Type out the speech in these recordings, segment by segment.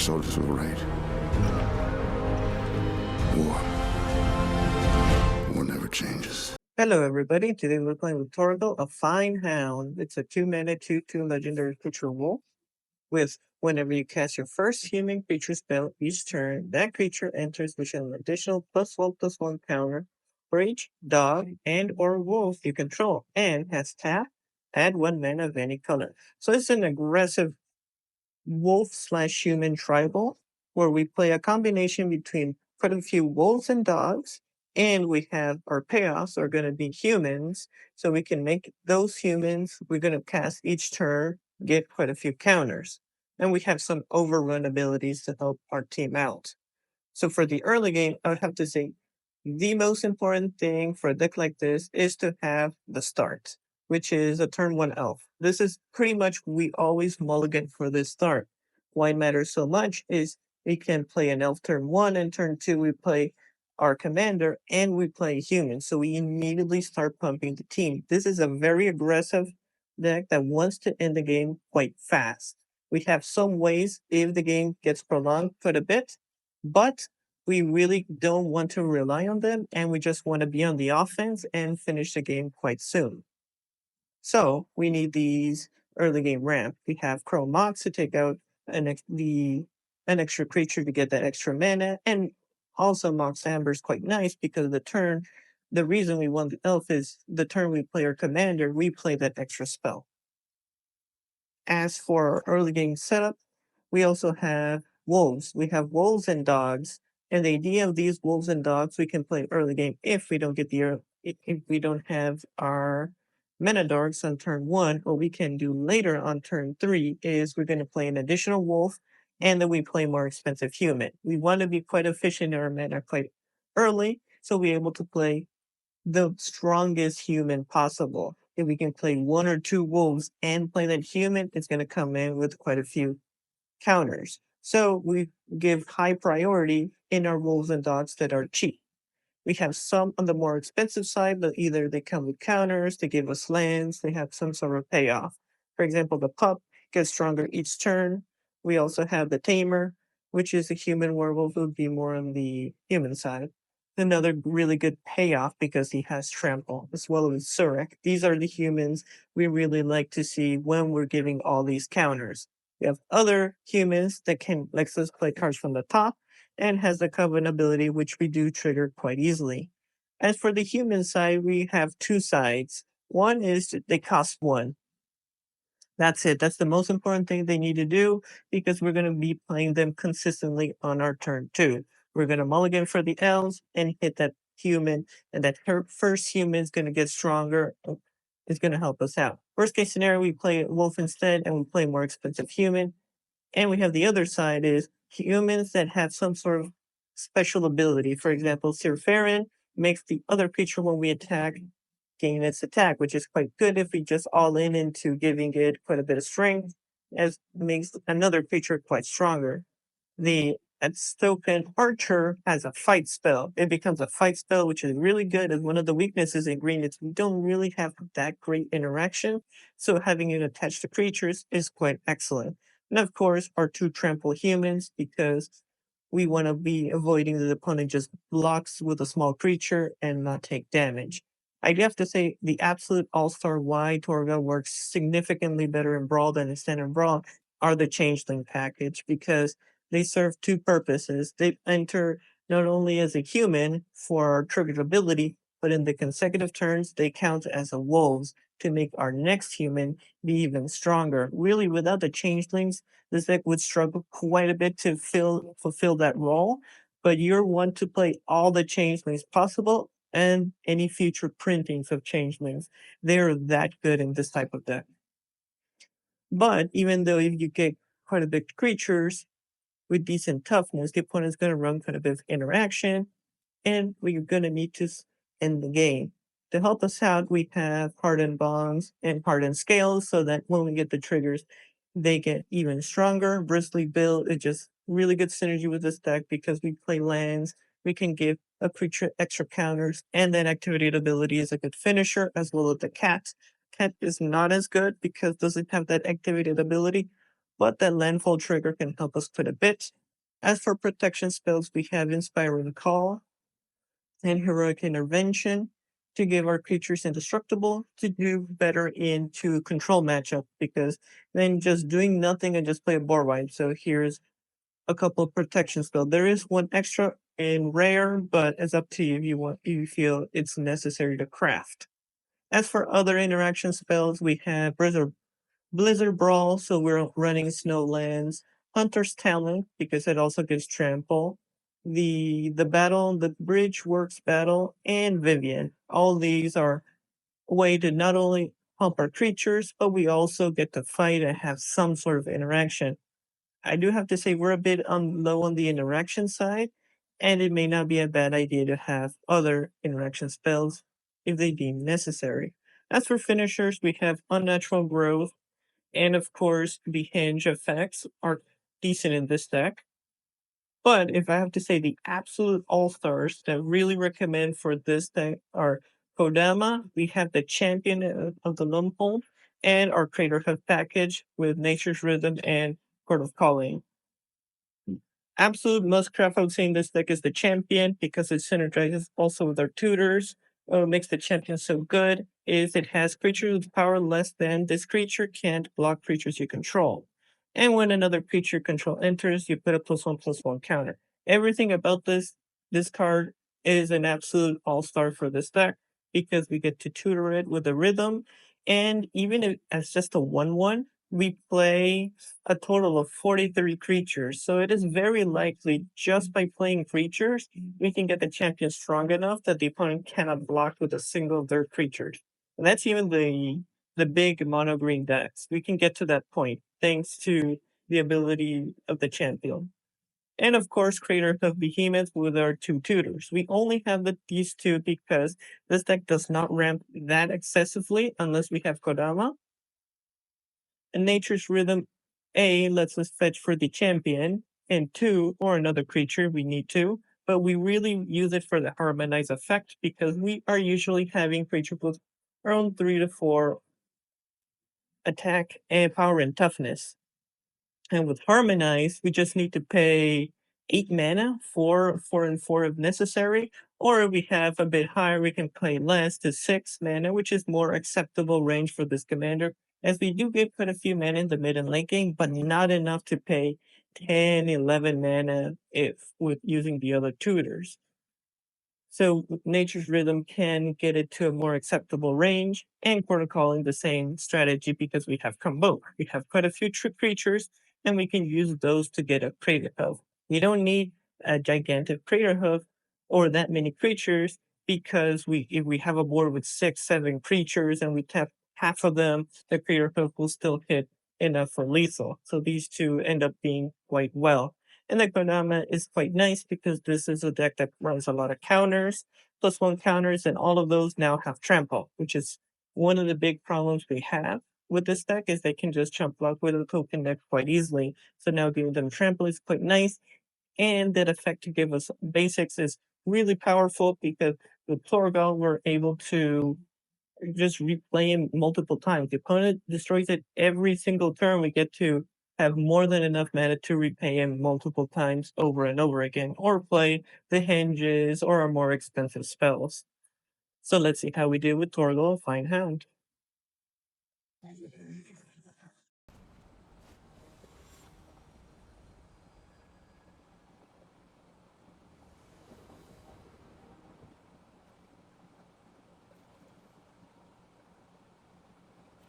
soldiers were right. War. War never changes. Hello, everybody. Today we're playing with Torgal, a fine hound. It's a 2-mana 2/2 legendary creature wolf. With whenever you cast your first human creature spell each turn, that creature enters with an additional +1/+1 counter for each dog and/or wolf you control, and has tap, add 1 mana of any color. So it's an aggressive wolf/human tribal where we play a combination between quite a few wolves and dogs, and we have our payoffs are going to be humans, so we can make those humans we're going to cast each turn get quite a few counters, and we have some overrun abilities to help our team out. So for the early game, I would have to say the most important thing for a deck like this is to have the start, which is a turn one elf. This is pretty much we always mulligan for this start. Why it matters so much is we can play an elf turn one, and turn two we play our commander and we play human. So we immediately start pumping the team. This is a very aggressive deck that wants to end the game quite fast. We have some ways if the game gets prolonged quite a bit, but we really don't want to rely on them, and we just want to be on the offense and finish the game quite soon. So we need these early game ramp. We have Chrome Mox to take out an extra creature to get that extra mana, and also Mox Amber is quite nice because the turn. The reason we want the elf is the turn we play our commander, we play that extra spell. As for our early game setup, we also have wolves. We have wolves and dogs. And the idea of these wolves and dogs, we can play early game if we don't get if we don't have our mana dogs on turn one. What we can do later on turn three is we're going to play an additional wolf, and then we play more expensive human. We want to be quite efficient in our mana quite early, so we're able to play the strongest human possible. If we can play one or two wolves and play that human, it's going to come in with quite a few counters. So we give high priority in our wolves and dogs that are cheap. We have some on the more expensive side, but either they come with counters, they give us lands, they have some sort of payoff. For example, the pup gets stronger each turn. We also have the tamer, which is a human werewolf, would be more on the human side. Another really good payoff because he has trample, as well as Surek. These are the humans we really like to see when we're giving all these counters. We have other humans that can let us play cards from the top and has the Coven ability, which we do trigger quite easily. As for the human side, we have two sides. One is they cost one. That's it. That's the most important thing they need to do because we're going to be playing them consistently on our turn two. We're going to mulligan for the elves and hit that human, and that first human is going to get stronger. Is going to help us out. Worst case scenario, we play wolf instead and we play more expensive human. And we have the other side is humans that have some sort of special ability. For example, Sirfarin makes the other creature when we attack gain its attack, which is quite good if we just all in into giving it quite a bit of strength, as makes another creature quite stronger. The Stoken Archer has a fight spell. It becomes a fight spell, which is really good. And one of the weaknesses in green is we don't really have that great interaction. So having it attached to creatures is quite excellent. And of course, our two trample humans, because we want to be avoiding the opponent just blocks with a small creature and not take damage. I'd have to say the absolute all-star why Torgal works significantly better in Brawl than in Standard Brawl are the Changeling package because they serve two purposes. They enter not only as a human for our triggered ability, but in the consecutive turns, they count as a wolves to make our next human be even stronger. Really, without the changelings, this deck would struggle quite a bit to fulfill that role. But you're one to play all the changelings possible and any future printings of changelings. They're that good in this type of deck. But even though if you get quite a bit of creatures with decent toughness, the opponent's going to run quite a bit of interaction, and we're going to need to end the game. To help us out, we have hardened bonds and hardened scales so that when we get the triggers, they get even stronger. Bristly build is just really good synergy with this deck because we play lands. We can give a creature extra counters, and then activated ability is a good finisher, as well as the cat. Cat is not as good because it doesn't have that activated ability, but that landfall trigger can help us quite a bit. As for protection spells, we have Inspiring Call and Heroic Intervention to give our creatures indestructible to do better into control matchup because then just doing nothing and just play a board wipe. So here's a couple of protection spells. There is one extra in rare, but it's up to you if you feel it's necessary to craft. As for other interaction spells, we have Blizzard Brawl, so we're running Snowlands, Hunter's Talent, because it also gives trample, the Bridge Works Battle, and Vivian. All these are a way to not only pump our creatures, but we also get to fight and have some sort of interaction. I do have to say we're a bit low on the interaction side, and it may not be a bad idea to have other interaction spells if they deem necessary. As for finishers, we have Unnatural Growth, and of course, the hinge effects are decent in this deck. But if I have to say the absolute all stars that really recommend for this deck are Kodama, we have the champion of the Lumpole, and our Crater Hoof package with Nature's Rhythm and Court of Calling. Absolute must craft, I would say, in this deck is the champion because it synergizes also with our tutors. What makes the champion so good is it has creatures with power less than this creature can't block creatures you control. And when another creature control enters, you put a +1/+1 counter. Everything about this card is an absolute all-star for this deck because we get to tutor it with a rhythm. And even if, as just a 1/1, we play a total of 43 creatures. So it is very likely just by playing creatures, we can get the champion strong enough that the opponent cannot block with a single of their creatures. And that's even the big mono green decks. We can get to that point thanks to the ability of the champion. And of course, Crater of Behemoth with our two tutors. We only have these two because this deck does not ramp that excessively unless we have Kodama. And Nature's Rhythm A lets us fetch for the champion, and 2, or another creature we need to, but we really use it for the harmonize effect because we are usually having creatures with around 3 to 4 attack and power and toughness. And with Harmonize, we just need to pay 8 mana, 4 and 4 if necessary. Or if we have a bit higher, we can pay less to 6 mana, which is more acceptable range for this commander, as we do get quite a few mana in the mid and late game, but not enough to pay 10, 11 mana if with using the other tutors. So Nature's Rhythm can get it to a more acceptable range, and Calling the same strategy because we have combo. We have quite a few creatures, and we can use those to get a Crater Hoof. We don't need a gigantic Crater Hoof or that many creatures because if we have a board with 6, 7 creatures and we tap half of them, the Crater Hoof will still hit enough for lethal. So these two end up being quite well. And the Kodama is quite nice because this is a deck that runs a lot of counters, +1 counters, and all of those now have trample, which is one of the big problems we have with this deck is they can just chump block with a token deck quite easily. So now giving them trample is quite nice. And that effect to give us basics is really powerful because with Torgal we're able to just replay him multiple times. The opponent destroys it every single turn. We get to have more than enough mana to repay him multiple times over and over again, or play the hinges or our more expensive spells. So let's see how we do with Torgal Fine Hound.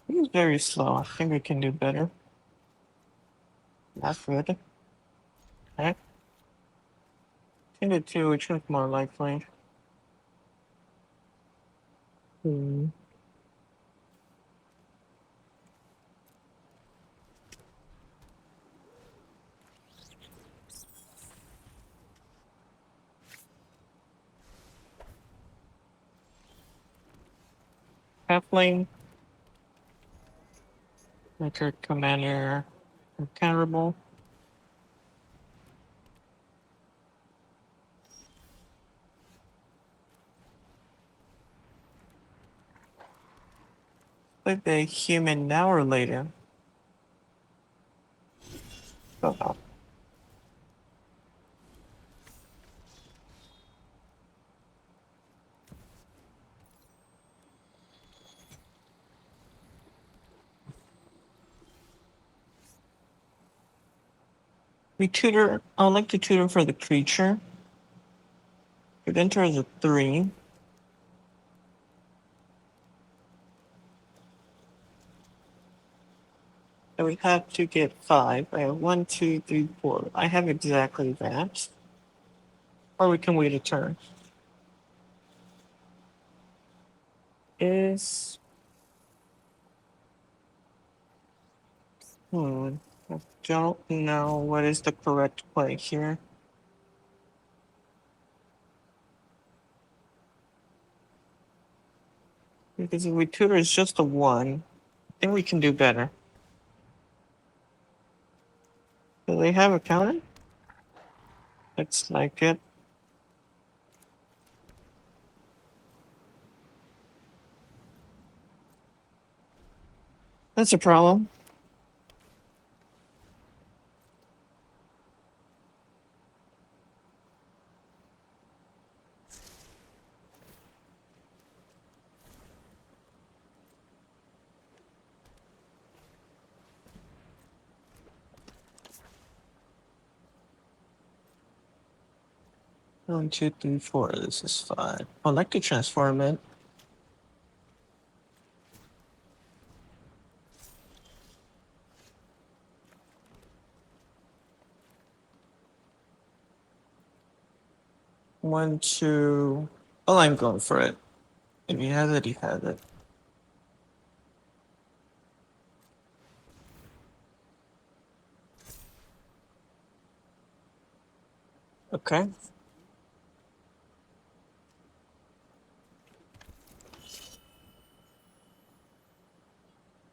He's very slow. I think we can do better. That's good. Okay. Into 2, which is more likely. Hmm. Halfling, make our commander accountable. Like the human now or later. Uh-huh. We tutor. I would like to tutor for the creature. It enters a 3. And we have to get 5. I have 1, 2, 3, 4. I have exactly that. Or we can wait a turn. Is I don't know what is the correct play here. Because if we tutor is just a 1, then we can do better. Do they have a counter? Looks like it. That's a problem. One, two, three, four. This is 5. I'd like to transform it. One, two. Oh, I'm going for it. If he has it, he has it. Okay.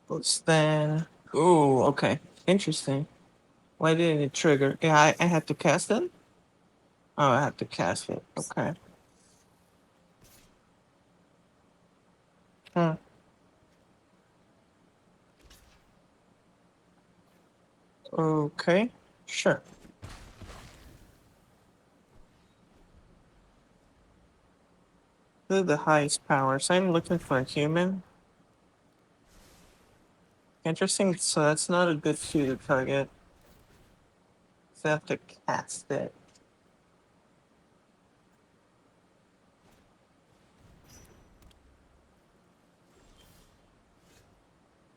Let's then. Ooh, okay. Interesting. Why didn't it trigger? Yeah, I had to cast it? Oh, I had to cast it. Okay. Huh. Okay. Sure. This is the highest power, so I'm looking for a human. Interesting, so that's not a good suited target. So I have to cast it.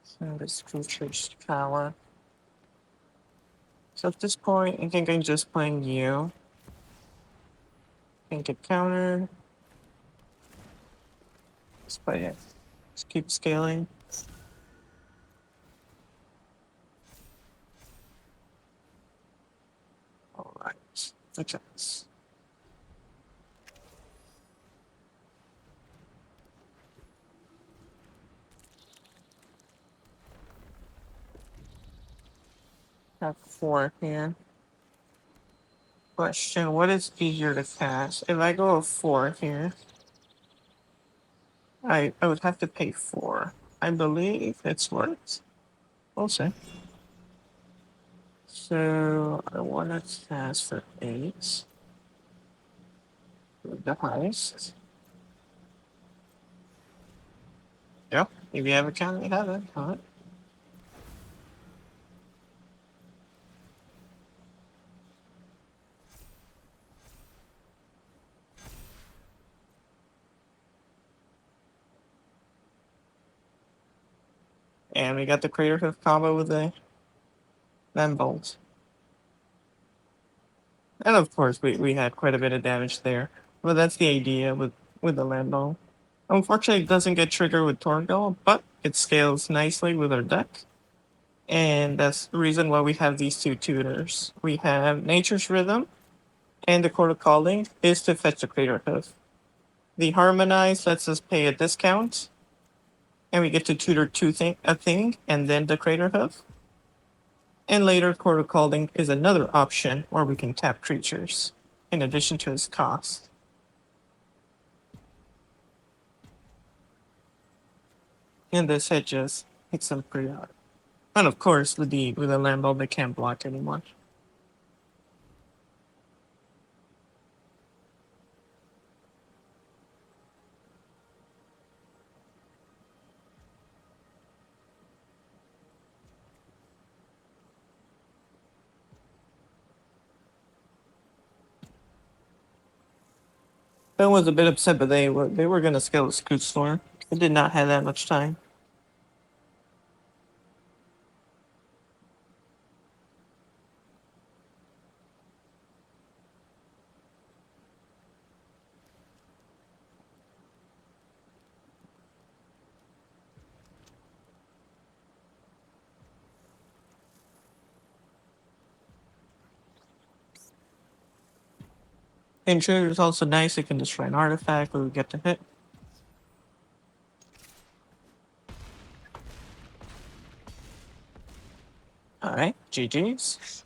So this creature's power. So at this point, I think I'm just playing you. Can get countered. Let's play it. Let's keep scaling. Alright. Okay. Have 4 here. Question, what is easier to cast? If I go a 4 here, I would have to pay 4. I believe it's worth. We'll see. So I want to cast for 8. The highest. Yep. If you have a count, you have it. Alright. And we got the Crater Hoof combo with the Land Bolt. And of course, we had quite a bit of damage there. But that's the idea with the Land Bolt. Unfortunately, it doesn't get triggered with Torgal, but it scales nicely with our deck. And that's the reason why we have these 2 tutors. We have Nature's Rhythm, and the Court of Calling is to fetch the Crater Hoof. The Harmonize lets us pay a discount, and we get to tutor a thing, and then the Crater Hoof. And later, Court of Calling is another option where we can tap creatures, in addition to its cost. And this hit just hits them pretty hard. And of course, with the Lambo, they can't block anymore. Ben was a bit upset, but they were gonna scale the Scoot Store. It did not have that much time. Intruder is also nice. It can destroy an artifact or get to hit. Alright, GG's.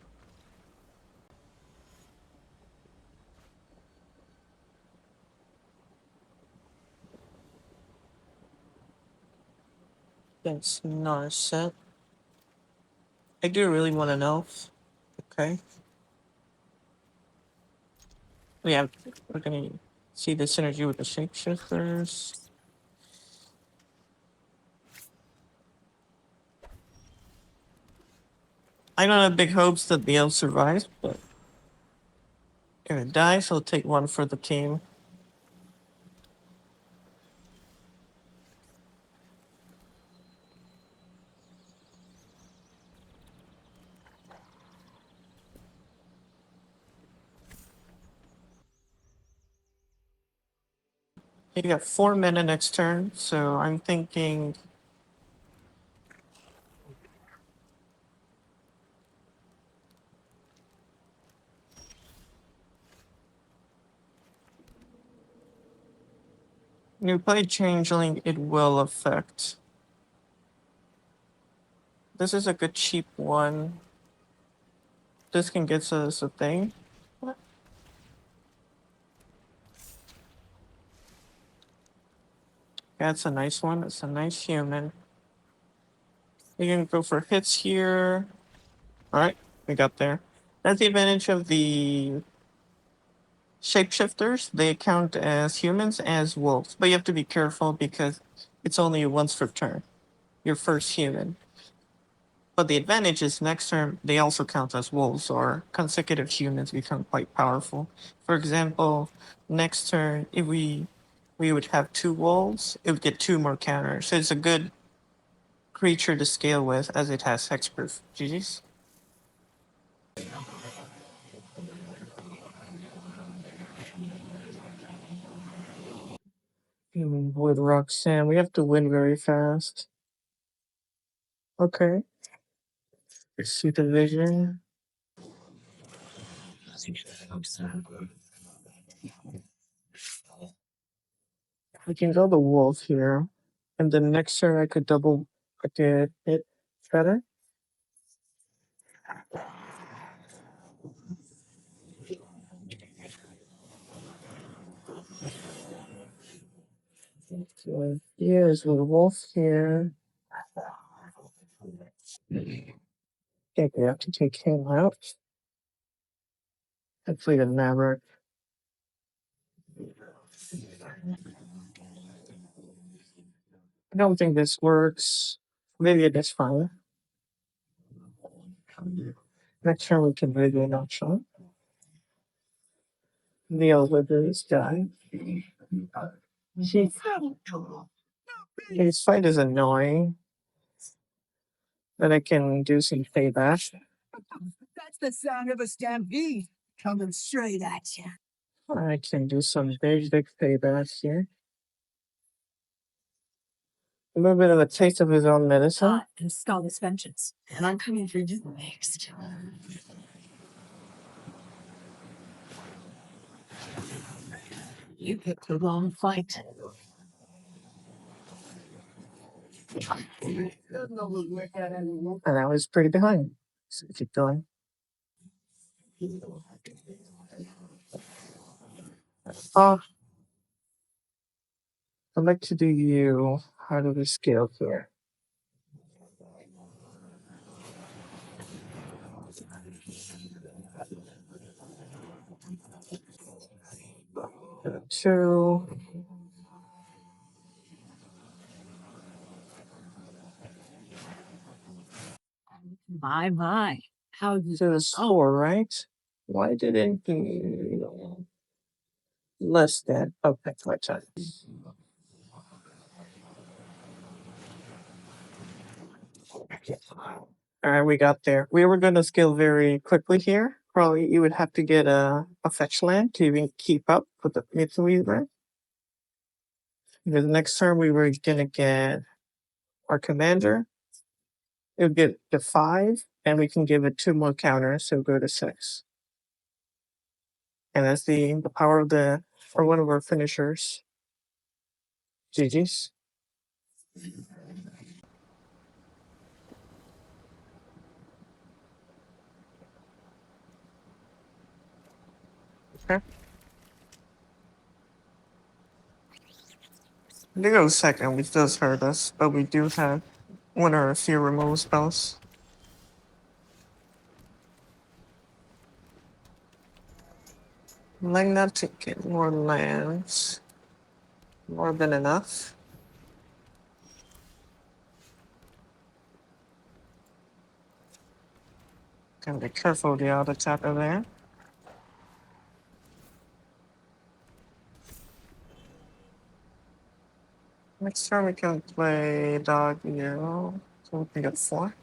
That's Narset. I do really want an elf. Okay. Yeah, we're gonna see the synergy with the shapeshifters. I don't have big hopes that the elf survives, but if it dies, I'll take one for the team. You got 4 mana next turn, so I'm thinking you play Changeling, it will affect. This is a good cheap one. This can get us a thing. That's a nice one. It's a nice human. You can go for hits here. Alright, we got there. That's the advantage of the shapeshifters. They count as humans as wolves, but you have to be careful because it's only once per turn. Your first human. But the advantage is next turn they also count as wolves, or consecutive humans become quite powerful. For example, next turn if we would have 2 wolves, it would get 2 more counters. So it's a good creature to scale with as it has hexproof. GG's. With Roxanne, we have to win very fast. Okay. See the vision. We can go the wolf here. And the next turn I could double I could hit better. So here's the wolf here. Okay, we have to take him out. Hopefully the never. I don't think this works. Maybe it is fine. Next turn we can maybe an option. Deal with this guy. He, his fight is annoying, but I can do some payback. That's the sound of a stampede coming straight at you. I can do some basic payback here. A little bit of a taste of his own medicine. And Skull's vengeance. And I'm coming for you next. You picked the wrong fight. And I was pretty behind. So keep going. Oh, I'd like to do you. How do we scale here? Two. My. How you So there's 4, right? Why didn't he? Less than. Okay, 4 times. All right, we got there. We were going to scale very quickly here. Probably you would have to get a fetch land to even keep up with the Mitsuweaver. Because next turn we were going to get our commander. It would get to 5, and we can give it 2 more counters, so go to 6. And that's the power of the or one of our finishers. GG's. Okay. They go second, which does hurt us, but we do have one of our few removal spells. Like not to get more lands. More than enough. Gotta be careful with the auto tapper there. Next turn we can play dog yellow, so we can get 4.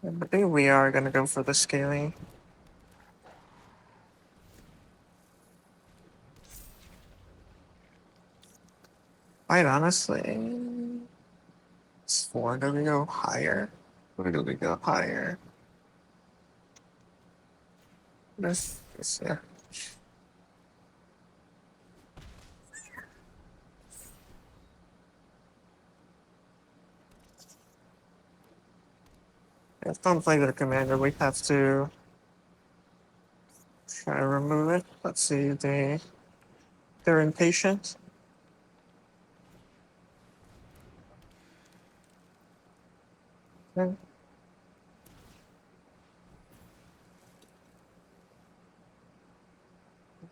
I think we are gonna go for the scaling. Quite honestly, it's 4. Do we go higher? Or do we go higher? This yeah. If don't play the commander, we have to try to remove it. Let's see, they're impatient. Okay.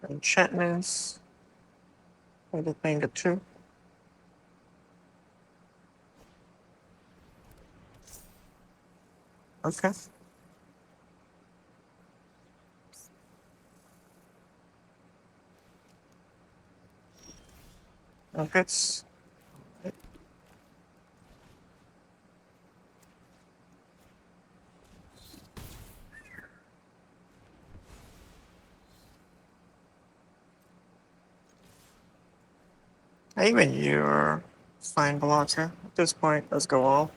Enchantments. Play the thing at 2. Okay. Okay. Even you're fine blocker. At this point, let's go all.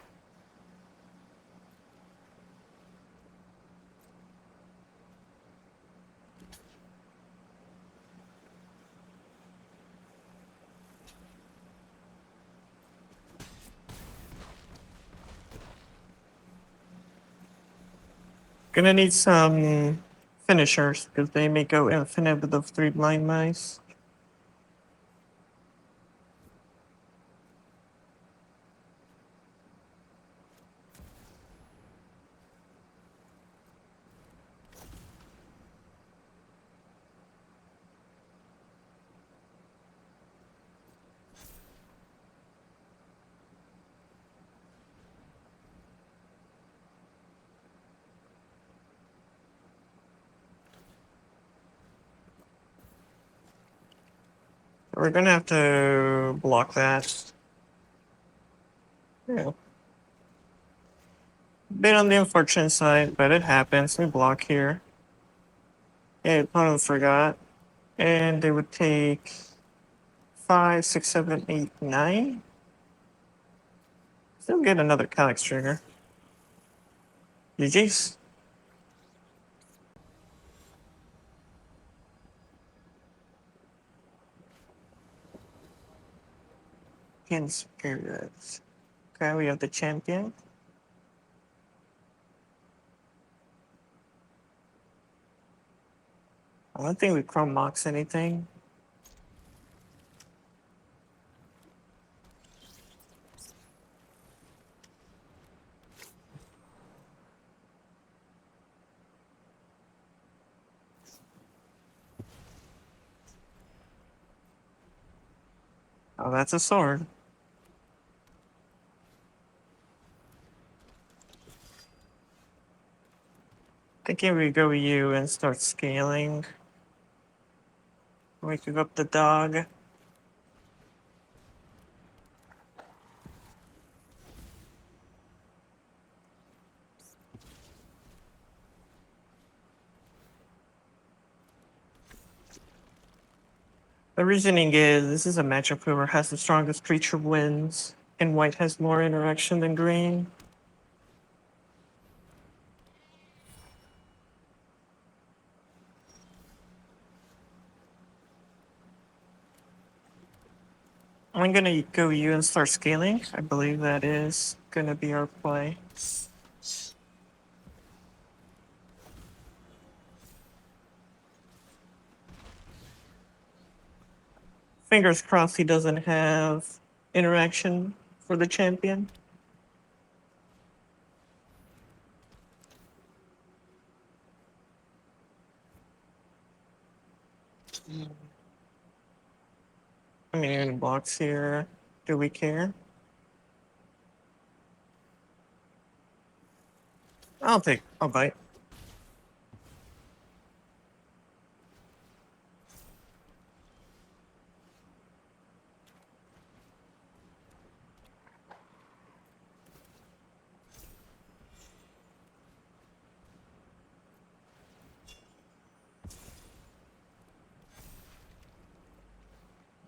Gonna need some finishers because they may go infinite with the 3 blind mice. We're gonna have to block that. Yeah. Bit on the unfortunate side, but it happens. We block here. Yeah, opponent forgot. And they would take 5, 6, 7, 8, 9. Still get another Calyx trigger. GG's. Champion spirits. Okay, we have the champion. I don't think we Chrome Mox anything. Oh, that's a sword. Thinking we go you and start scaling. We could go up the dog. The reasoning is this is a matchup whoever has the strongest creature wins, and white has more interaction than green. I'm gonna go you and start scaling. I believe that is gonna be our play. Fingers crossed he doesn't have interaction for the champion. I mean, any blocks here. Do we care? I'll bite.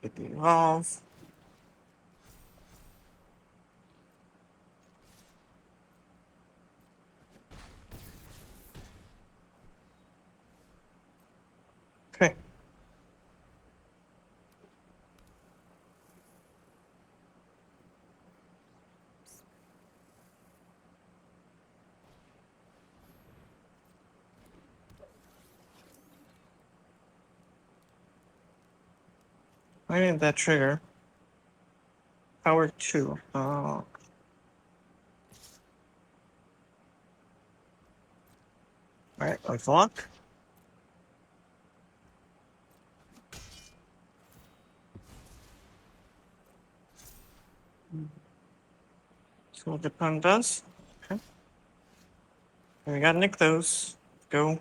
Get the evolve. Okay. Why didn't that trigger? Power 2. Oh. Alright, let's lock. So what the pun does. Okay. And we gotta nick those. Go.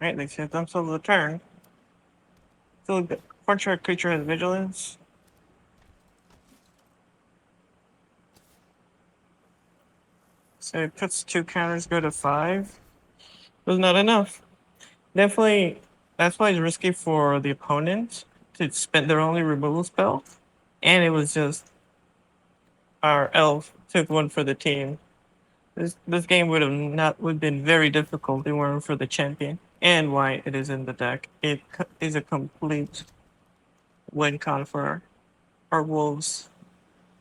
Alright, they saved themselves a turn. So the portrait creature has vigilance. So it puts 2 counters, go to 5. Was not enough. Definitely, that's why it's risky for the opponent to spend their only removal spell. And it was just our elf took one for the team. This game would have been very difficult if it weren't for the champion and why it is in the deck. It is a complete win con for our wolves.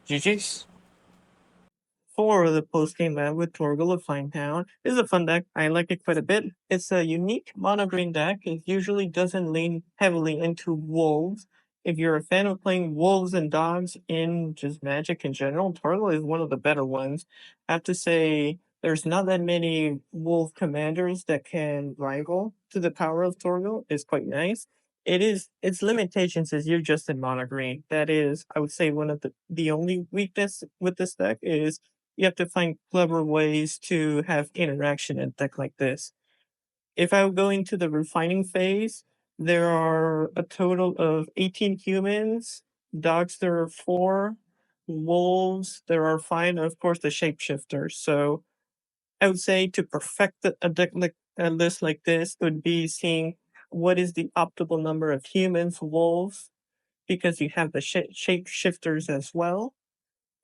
GG's. For the post-game map with Torgal of Hound. This is a fun deck. I like it quite a bit. It's a unique mono-green deck. It usually doesn't lean heavily into wolves. If you're a fan of playing wolves and dogs in just Magic in general, Torgal is one of the better ones. I have to say, there's not that many wolf commanders that can rival to the power of Torgal. It's quite nice. Its limitations is you're just in mono green. That is, I would say, one of the only weakness with this deck is you have to find clever ways to have interaction in a deck like this. If I go into the refining phase, there are a total of 18 humans, dogs there are 4, wolves there are 5, and of course the shapeshifters. So I would say to perfect a deck like a list like this would be seeing what is the optimal number of humans, wolves, because you have the shapeshifters as well,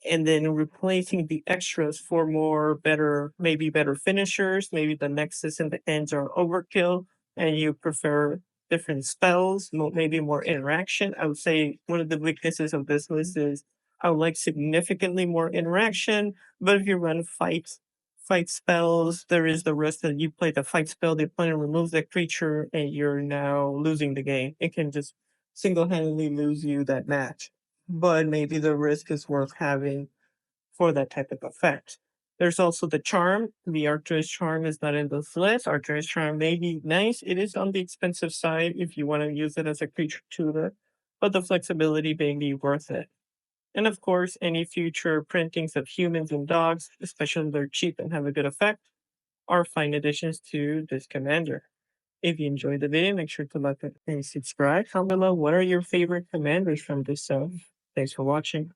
and then replacing the extras for more better, maybe better finishers. Maybe the Nexus and the ends are overkill, and you prefer different spells, maybe more interaction. I would say one of the weaknesses of this list is I would like significantly more interaction, but if you run fight fight spells, there is the risk that you play the fight spell, the opponent removes that creature, and you're now losing the game. It can just single-handedly lose you that match. But maybe the risk is worth having for that type of effect. There's also the charm. The Archer's Charm is not in this list. Archer's Charm may be nice. It is on the expensive side if you want to use it as a creature tutor, but the flexibility may be worth it. And of course, any future printings of humans and dogs, especially if they're cheap and have a good effect, are fine additions to this commander. If you enjoyed the video, make sure to like it and subscribe. Comment below what are your favorite commanders from this zone. Thanks for watching.